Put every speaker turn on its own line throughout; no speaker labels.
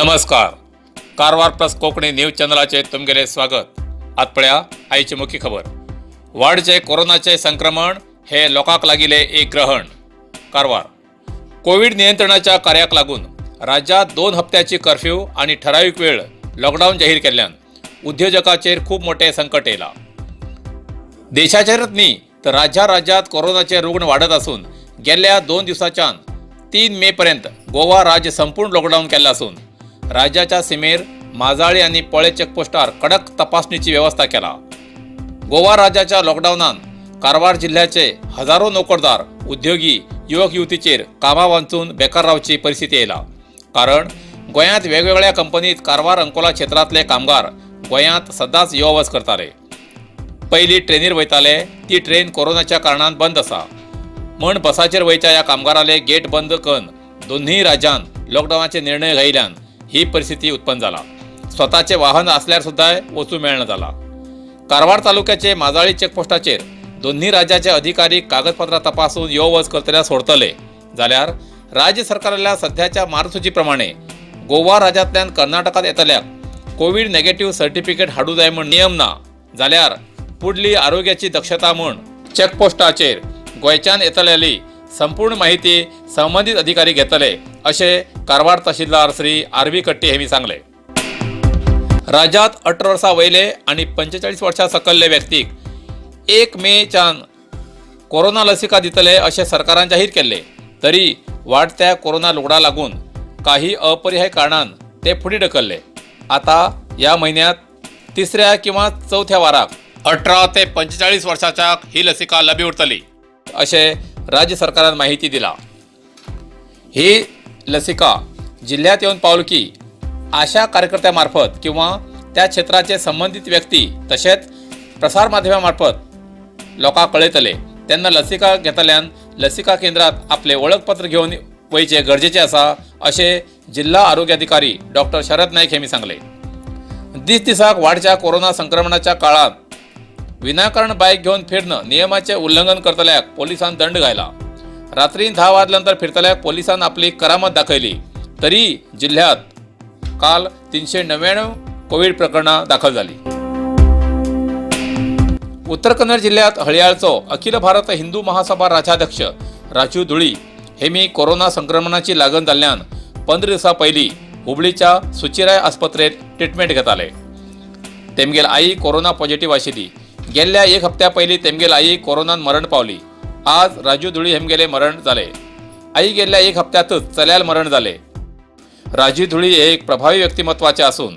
नमस्कार. Karwar plus Konkani news चॅनलाचे तुमगेले स्वागत. आत पळया आईची मुख्य खबर. वाढचे कोरोनाचे संक्रमण हे लोकांक लागिले एक ग्रहण. कारवार. कोविड नियंत्रणाच्या कार्याक लागून राज्यात 2 हप्त्याची कर्फ्यू आणि ठराविक वेळ लॉकडाऊन जाहीर केल्यान उद्योजकाचेर खूप मोठे संकट येयला. देशाचेरच न्ही तर राज्यात कोरोनाचे रुग्ण वाढत असून गेल्या 2 दिवसांच्यान 3 मे पर्यंत गोवा राज्य संपूर्ण लॉकडाऊन केल्लें असून राज्याच्या सीमेर माजाळी आणि पळे चेकपोस्टार कडक तपासणीची व्यवस्था केला. गोवा राज्याच्या लॉकडाऊनान कारवार जिल्ह्याचे हजारो नोकरदार, उद्योगी, युवक युवतीचेर कामां वांचून बेकार रावची परिस्थिती येयला. कारण गोंयांत वेगवेगळ्या कंपनीत कारवार अंकोला क्षेत्रांतले कामगार गोंयांत सदांच यो वच करताले. पयलीं ट्रेनीर वयताले, ती ट्रेन कोरोनाच्या कारणान बंद आसा म्हण बसाचेर वयच्या ह्या कामगाराले गेट बंद करून दोन्ही राज्यांत लॉकडाऊनाचे निर्णय घेयल्यान ही परिस्थिती उत्पन्न जाला. स्वताचे वाहन असल्यार सुद्धा वचूं मेळना जाला. कारवार तालुक्याचे माजाळी चेकपोस्टाचेर दोन्ही राज्याचे अधिकारी कागदपत्रां तपासून यो वच करतल्या सोडतले जाल्यार राज्य सरकाराच्या सध्याच्या मार्गसुची प्रमाणे गोवा राज्यांतल्यान कर्नाटकात येतल्याक कोविड नेगेटिव्ह सर्टिफिकेट हाडूं जाय म्हण नियम ना जाल्यार फुडली आरोग्याची दक्षता म्हूण चेकपोस्टाचेर गोंयच्यान येतलेली संपूर्ण माहिती संबंधित अधिकारी घेतले असे कारवार तहसीलदार श्री आर.व्ही. कट्टी हेमी सांगले. राज्यात 18 वर्सां वयले आणि 45 वर्सां सकयल्ले व्यक्तीक 1 मेच्यान कोरोना लसिका दितले असे सरकारान जाहीर केल्ले. तरी वाढत्या कोरोना लुगडा लागून काही अपरिहाय कारणान ते फुडें ढकलले. आता या महिन्यात 3ऱ्या किंवा 4थ्या वाराक 18 ते 45 वर्सांच्या ही लसिका लबी उरतली असे राज्य सरकारान माहिती दिला. ही लसिका जिल्ह्यात येऊन पावल की आशा कार्यकर्त्यामार्फत किंवा त्या क्षेत्राचे संबंधित व्यक्ती तसेच प्रसार माध्यमांमार्फत लोकांक कळयतले. त्यांना लसिका घेतल्यान लसिका केंद्रात आपले ओळखपत्र घेऊन वयचे गरजेचे आसा असे जिल्हा आरोग्य अधिकारी डॉक्टर शरद नाईक हेमी सांगले. दिसाक वाढच्या कोरोना संक्रमणाच्या काळात विनाकारण बाईक घेऊन फिरणं नियमाचे उल्लंघन करतल्याक पोलिसांनी दंड घायला. रात्री 10 वाजल्यानंतर फिरतल्याक पोलिसांनी आपली करामत दाखयली. तरी जिल्ह्यात काल 399 कोविड प्रकरणां दाखल झाली. उत्तर कन्नड जिल्ह्यात हळयाळचो अखिल भारत हिंदू महासभा राज्याध्यक्ष राजू धुळी हेमी कोरोना संक्रमणाची लागण जाल्ल्यान 15 दिवसां पयलीं हुबळीच्या सुचिराय आस्पत्रेत ट्रीटमेंट घेताले. तेमगेल आई कोरोना पॉझिटिव्ह आशिल्ली. गेल्ल्या 1 हप्त्या पयलीं तेमगेल आई कोरोनान मरण पावली. आज राजू धुळी हेमगेले मरण जाले. आई गेल्ल्या 1 हप्त्यातच चल्याल मरण जाले. राजू धुळी हे एक प्रभावी व्यक्तिमत्वाचे असून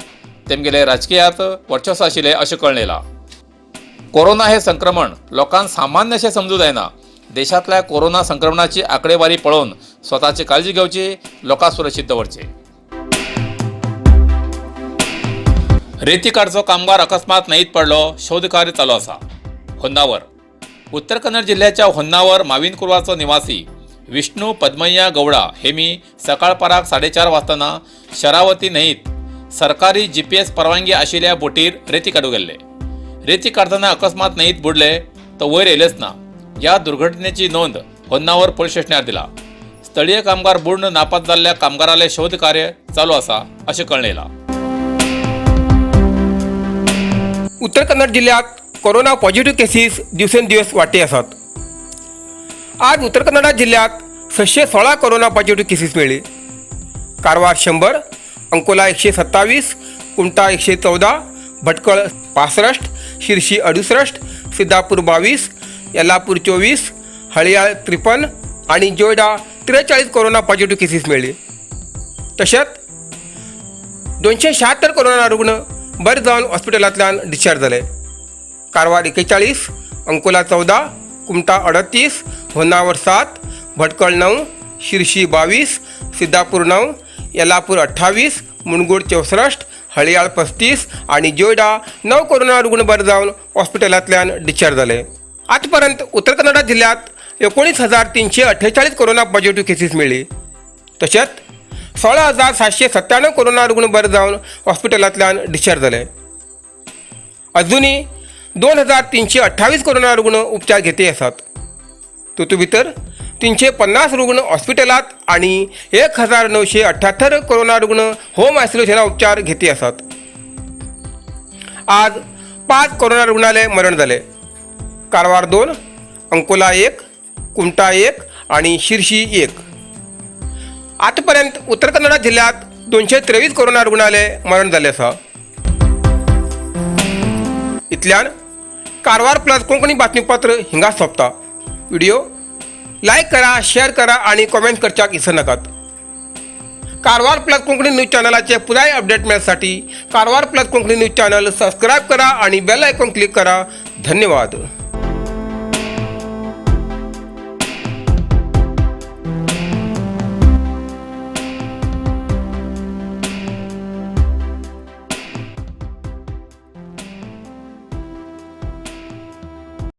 तेमगेले राजकीयात वर्चस्व आशिल्ले अशें कळून येयला. कोरोना हे संक्रमण लोकांक सामान्यशें समजूं जायना. देशांतल्या कोरोना संक्रमणाची आंकडेवारी पळोवन स्वताची काळजी घेवची, लोकांक सुरक्षीत दवरचे. रेती काडचो कामगार अकस्मात न्हंयेत पडलो, शोध कार्य चालू आसा. होन्नावर. उत्तर कन्नड जिल्ह्याच्या होन्नावर माविन कुर्वाचो निवासी विष्णू पद्मय्या गौडा हेमी सकाळपराक 4:30 वाजताना शरावती न्हंयेत सरकारी GPS परवानगी आशिल्ल्या बोटीर रेती काडूंक गेल्ले. रेती काडतना अकस्मात न्हंयेत बुडले तो वयर येयलेच ना. या दुर्घटनेची नोंद होन्नावर पोलीस स्टेशनार दिला. स्थळीय कामगार बुडून नापास जाल्ल्या कामगाराले शोध कार्य चालू आसा अशें कळून येयला.
उत्तर कन्नड जिल्ह्यात कोरोना पॉझिटिव्ह केसीस दिवसेंदिवस वाढते असतात. आज उत्तर कन्नड जिल्ह्यात 616 कोरोना पॉझिटिव्ह केसीस मिळाले. कारवार 100, अंकोला 127, कुमटा 114, भटकळ 65, शिरशी 68, सिद्धापूर 22, येल्लापूर 24, हळयाळ 53 आणि जोयडा 43 कोरोना पॉझिटिव्ह केसीस मिळाले. तशेंच 276 कोरोना रुग्ण बरे जावन हॉस्पिटलांतल्यान डिस्चार्ज जाले. कारवार 41, अंकोला 14, कुमटा 38, होन्नावर 7, भटकळ 9, शिरशी 22, सिद्धापूर 9, येल्लापूर 28, मुणगूड 64, हळयाळ 35 आणि जोयडा 9 कोरोना रुग्ण बरे जावन हॉस्पिटलांतल्यान डिस्चार्ज जाले. आजपर्यंत उत्तर कन्नड जिल्ह्यात 19,348 कोरोना पॉझिटिव्ह केसीस मिळाली. तशेंच 16,797 कोरोना रुग्ण बरे जावन हॉस्पिटलांतल्यान डिस्चार्ज जाले. अजूनही 2,328 कोरोना रुग्ण उपचार घेते आसात. तातूंत भितर 350 रुग्ण हॉस्पिटलात आणि 1978 कोरोना रुग्ण होम आयसोलेशन उपचार घेते असत. आज 5 कोरोना रुग्णालय मरण झाले. कारवार 2, अंकोला 1, कुमटा 1 आणि शिरशी 1. आतापर्यंत उत्तर कन्नड जिल्ह्यात 223 कोरोना रुग्णालय मरण झाले असा. इतल्यान कारवार प्लस कोंकणी बातमीपत्र हिंगा सोंपता. व्हिडिओ लाईक करा, शेअर करा आणि कमेंट करच्याक विसरू नकात. कारवार प्लस कोंकणी न्यूज चॅनलाचे पुराय अपडेट मिळण्यासाठी Karwar plus Konkani news channel subscribe करा आणि बेल आयकॉन क्लिक करा. धन्यवाद.